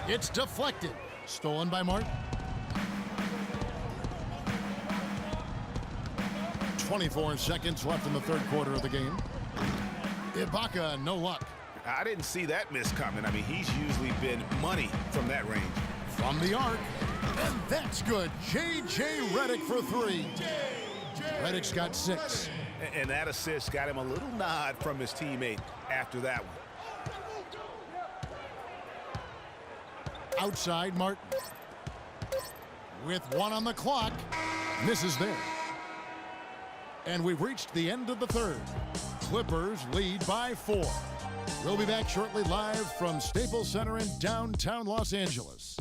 It's deflected. Stolen by Martin. 24 seconds left in the third quarter of the game. Ibaka, no luck. I didn't see that miss coming. I mean, he's usually been money from that range. From the arc. And that's good. J.J. Redick for three. Redick's got 6. And that assist got him a little nod from his teammate after that one. Outside Martin. With 1 on the clock. Misses there. And we've reached the end of the third. Clippers lead by 4. We'll be back shortly live from Staples Center in downtown Los Angeles.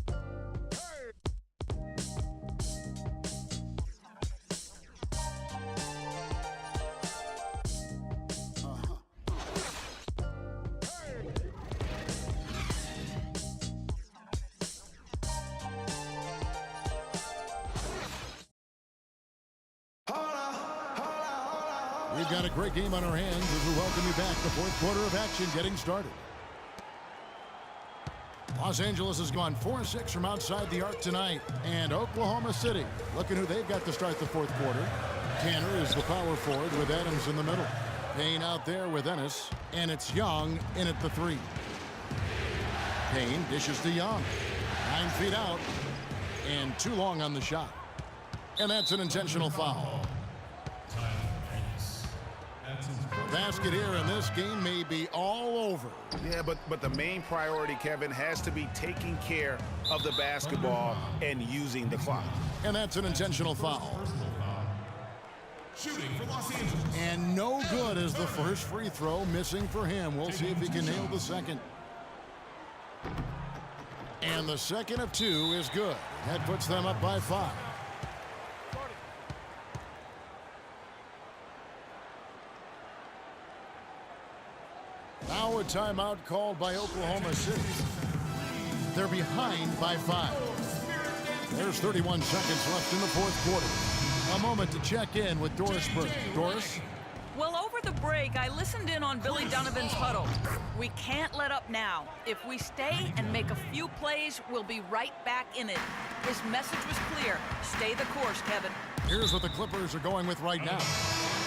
We've got a great game on our hands as we welcome you back. The fourth quarter of action getting started. Los Angeles has gone 4-6 from outside the arc tonight. And Oklahoma City, looking who they've got to start the fourth quarter. Tanner is the power forward with Adams in the middle. Payne out there with Ennis. And it's Young in at the 3. Payne dishes to Young. 9 feet out. And too long on the shot. And that's an intentional foul. The basket here in this game may be all over. Yeah, but the main priority, Kevin, has to be taking care of the basketball and using the clock. And that's an intentional foul. Shooting for Los Angeles. And no good as the first free throw missing for him. We'll see if he can nail the second. And the second of 2 is good. That puts them up by 5. Now a timeout called by Oklahoma City. They're behind by 5. There's 31 seconds left in the fourth quarter. A moment to check in with Doris Burke. Doris? Well, over the break, I listened in on Billy Donovan's huddle. We can't let up now. If we stay and make a few plays, we'll be right back in it. His message was clear. Stay the course, Kevin. Here's what the Clippers are going with right now.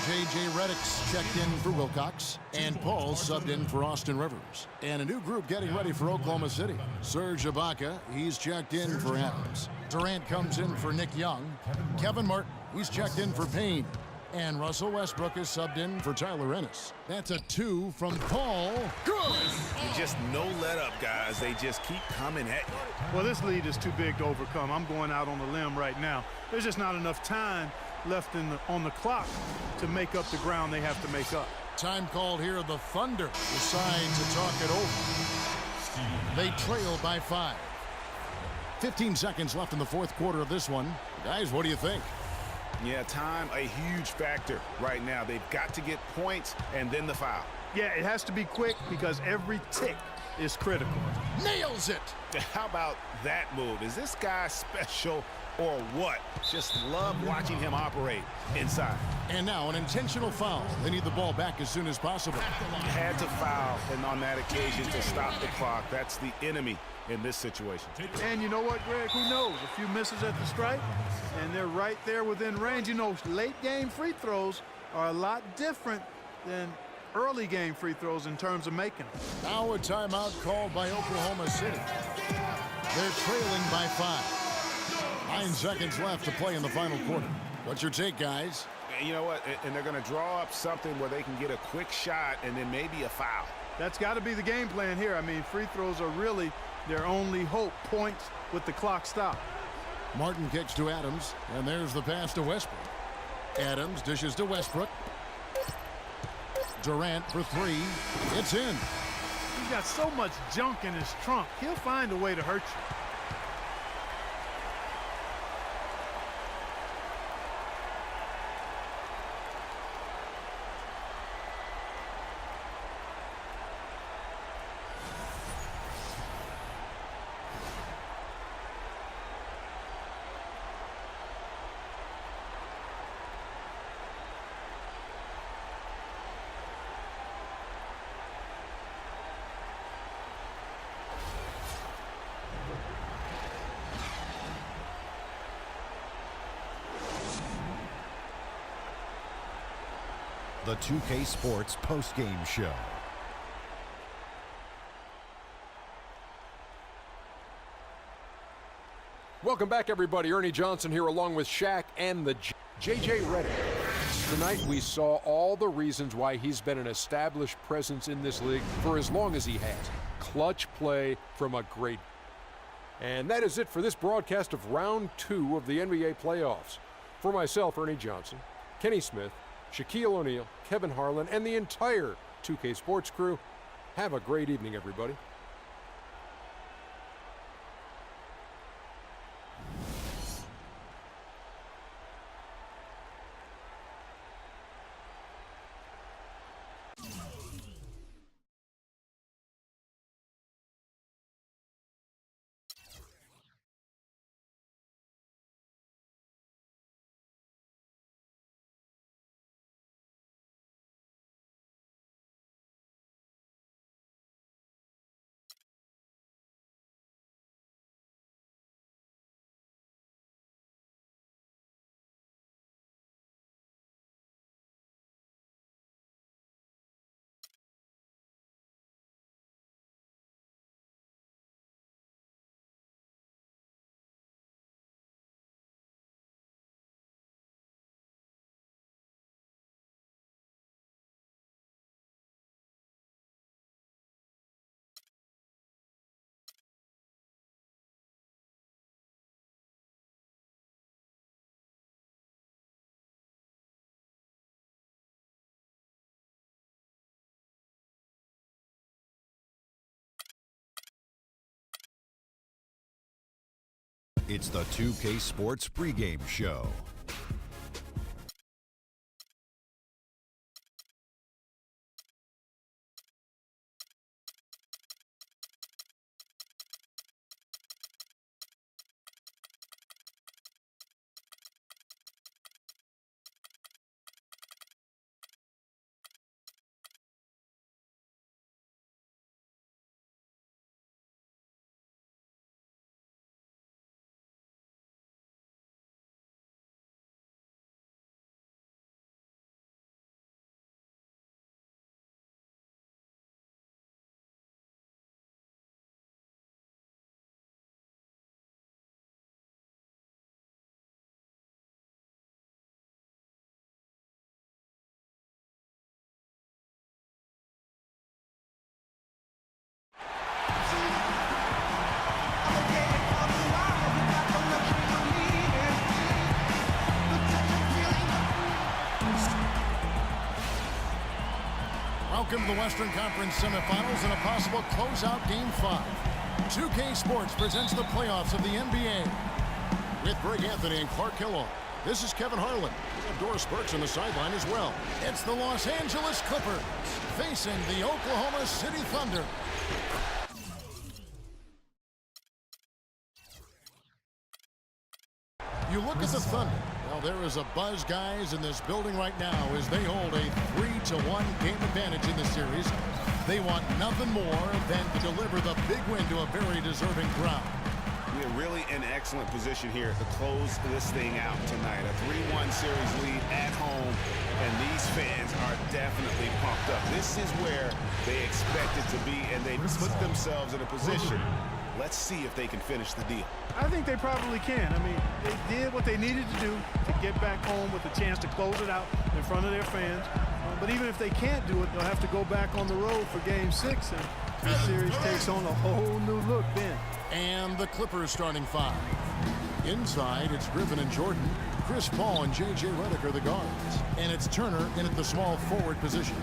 J.J. Redick's checked in for Wilcox, and Paul subbed in for Austin Rivers. And a new group getting ready for Oklahoma City. Serge Ibaka, he's checked in for Adams. Durant comes in for Nick Young. Kevin Martin, he's checked in for Payne. And Russell Westbrook is subbed in for Tyler Ennis. That's a 2 from Paul. Good! Just no let up, guys. They just keep coming at you. Well, this lead is too big to overcome. I'm going out on the limb right now. There's just not enough time left on the clock to make up the ground they have to make up. Time called here. The Thunder decide to talk it over. They trail by 5. 15 seconds left in the fourth quarter of this one. Guys, what do you think? Yeah, time a huge factor right now. They've got to get points and then the foul. Yeah, it has to be quick because every tick is critical. Nails it! How about that move? Is this guy special or what? Just love watching him operate inside. And now an intentional foul. They need the ball back as soon as possible. Had to foul, and on that occasion to stop the clock. That's the enemy in this situation. And you know what, Greg? Who knows? A few misses at the stripe, and they're right there within range. You know, late game free throws are a lot different than early game free throws in terms of making them. Now a timeout called by Oklahoma City. They're trailing by 5. 9 seconds left to play in the final quarter. What's your take, guys? You know what? And they're going to draw up something where they can get a quick shot and then maybe a foul. That's got to be the game plan here. I mean, free throws are really their only hope. Points with the clock stopped. Martin kicks to Adams, and there's the pass to Westbrook. Adams dishes to Westbrook. Durant for 3. It's in. He's got so much junk in his trunk. He'll find a way to hurt you. the 2K Sports postgame show. Welcome back, everybody. Ernie Johnson here along with Shaq and the J.J. Redick. Tonight we saw all the reasons why he's been an established presence in this league for as long as he has. Clutch play from a great. And that is it for this broadcast of Round 2 of the NBA playoffs. For myself, Ernie Johnson, Kenny Smith, Shaquille O'Neal, Kevin Harlan, and the entire 2K Sports crew, have a great evening, everybody. It's the 2K Sports pregame show. Welcome to the Western Conference semifinals and a possible closeout Game 5. 2K Sports presents the playoffs of the NBA. With Greg Anthony and Clark Kellogg, this is Kevin Harlan. We have Doris Burks on the sideline as well. It's the Los Angeles Clippers facing the Oklahoma City Thunder. You look at the Thunder. Well, there is a buzz, guys, in this building right now as they hold a 3-1 game advantage in the series. They want nothing more than to deliver the big win to a very deserving crowd. We're really in excellent position here to close this thing out tonight. A 3-1 series lead at home, and these fans are definitely pumped up. This is where they expect it to be, and they put themselves in a position. Let's see if they can finish the deal. I think they probably can. I mean, they did what they needed to do to get back home with a chance to close it out in front of their fans. But even if they can't do it, they'll have to go back on the road for Game 6, and the series takes on a whole new look then. And the Clippers starting 5. Inside, it's Griffin and Jordan. Chris Paul and J.J. Redick are the guards. And it's Turner in at the small forward position.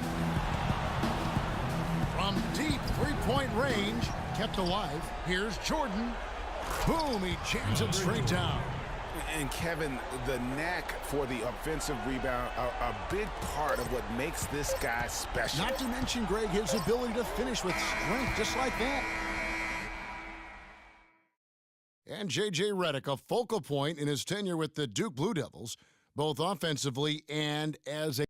From deep three-point range, kept alive, here's Jordan. Boom, he jams it straight down. And Kevin, the knack for the offensive rebound are a big part of what makes this guy special. Not to mention, Greg, his ability to finish with strength just like that. And J.J. Redick, a focal point in his tenure with the Duke Blue Devils, both offensively and as a...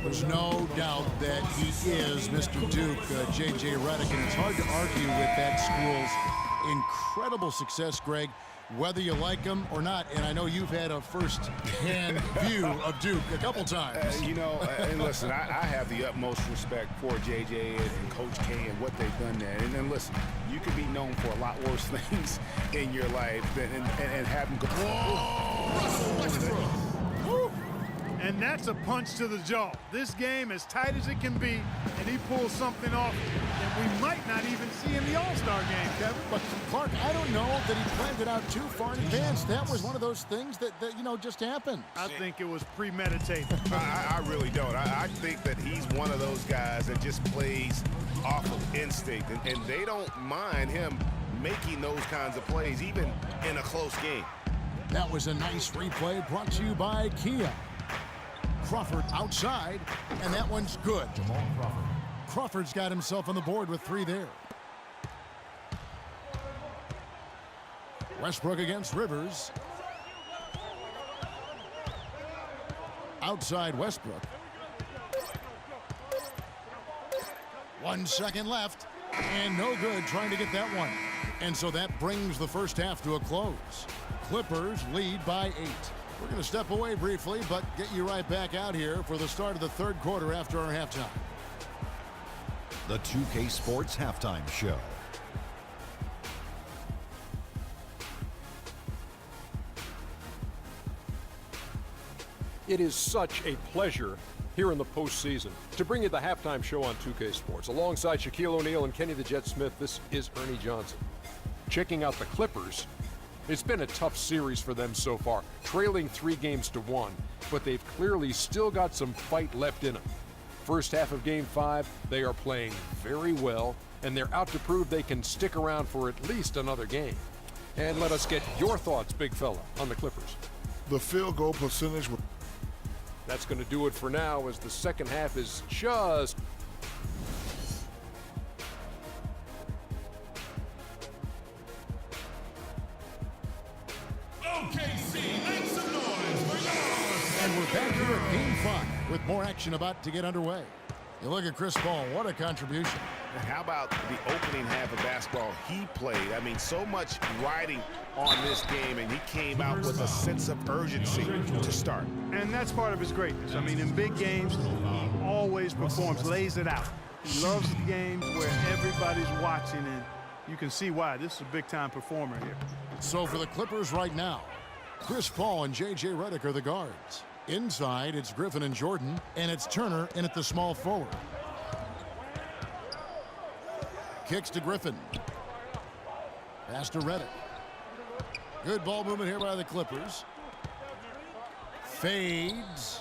There's no doubt that he is Mr. Duke, J.J. Redick, and it's hard to argue with that school's incredible success, Greg. whether you like him or not. And I know you've had a first-hand view of Duke a couple times. And listen, I have the utmost respect for J.J. and Coach K and what they've done there. And listen, you can be known for a lot worse things in your life and have them go. Russell Westbrook. And that's a punch to the jaw. This game as tight as it can be, and he pulls something off that we might not even see in the All-Star game, Kevin. But Clark, I don't know that he planned it out too far in advance. That was one of those things that just happened. I think it was premeditated. I really don't. I think that he's one of those guys that just plays off of instinct, and they don't mind him making those kinds of plays, even in a close game. That was a nice replay brought to you by Kia. Crawford outside, and that one's good. Crawford's got himself on the board with 3 there. Westbrook against Rivers. Outside Westbrook. 1 second left, and no good trying to get that one. And so that brings the first half to a close. Clippers lead by 8. We're going to step away briefly, but get you right back out here for the start of the third quarter after our halftime. The 2K Sports Halftime Show. It is such a pleasure here in the postseason to bring you the halftime show on 2K Sports. Alongside Shaquille O'Neal and Kenny the Jet Smith, this is Ernie Johnson. Checking out the Clippers, it's been a tough series for them so far, trailing 3-1, but they've clearly still got some fight left in them. First half of Game 5, they are playing very well, and they're out to prove they can stick around for at least another game. And let us get your thoughts, big fella, on the Clippers. The field goal percentage. That's going to do it for now, as the second half is just And we're back here at Game 5 with more action about to get underway. You look at Chris Paul, what a contribution. How about the opening half of basketball he played? I mean, so much riding on this game, and he came out with a sense of urgency to start. And that's part of his greatness. I mean, in big games, he always performs, lays it out. He loves the games where everybody's watching, and you can see why. This is a big-time performer here. So for the Clippers right now, Chris Paul and J.J. Redick are the guards. Inside, it's Griffin and Jordan, and it's Turner in at the small forward. Kicks to Griffin. Pass to Redick. Good ball movement here by the Clippers. Fades.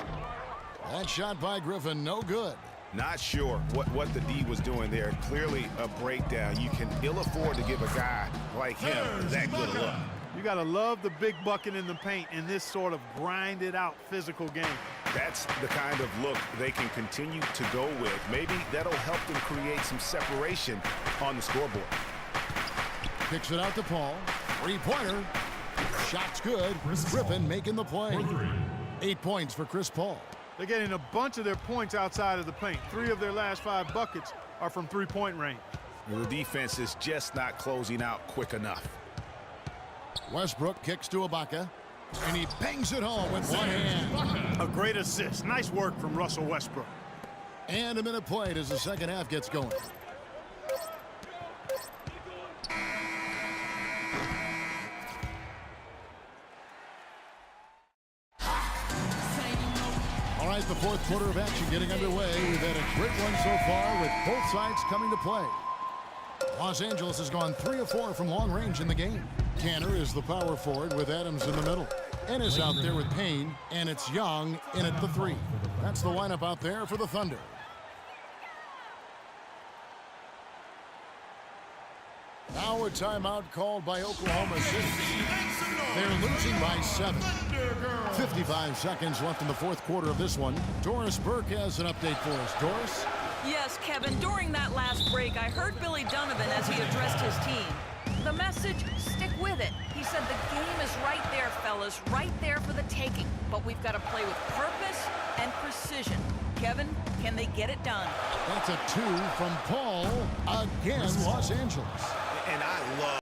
That shot by Griffin, no good. Not sure what the D was doing there. Clearly a breakdown. You can ill afford to give a guy like him that good a look. You got to love the big bucket in the paint in this sort of grinded-out physical game. That's the kind of look they can continue to go with. Maybe that'll help them create some separation on the scoreboard. Kicks it out to Paul. 3-pointer. Shot's good. Griffin making the play. 8 points for Chris Paul. They're getting a bunch of their points outside of the paint. 3 of their last 5 buckets are from three-point range. The defense is just not closing out quick enough. Westbrook kicks to Ibaka, and he bangs it home with one hand. A great assist. Nice work from Russell Westbrook. And a minute played as the second half gets going. All right, the fourth quarter of action getting underway. We've had a great one so far with both sides coming to play. Los Angeles has gone 3 of 4 from long range in the game. Tanner is the power forward with Adams in the middle. Ennis out there with Payne, and it's Young in at the 3. That's the lineup out there for the Thunder. Now a timeout called by Oklahoma City. They're losing by 7. 55 seconds left in the fourth quarter of this one. Doris Burke has an update for us. Doris? Yes, Kevin, during that last break, I heard Billy Donovan as he addressed his team. The message, stick with it. He said the game is right there, fellas, right there for the taking. But we've got to play with purpose and precision. Kevin, can they get it done? That's a 2 from Paul against Los Angeles. And I love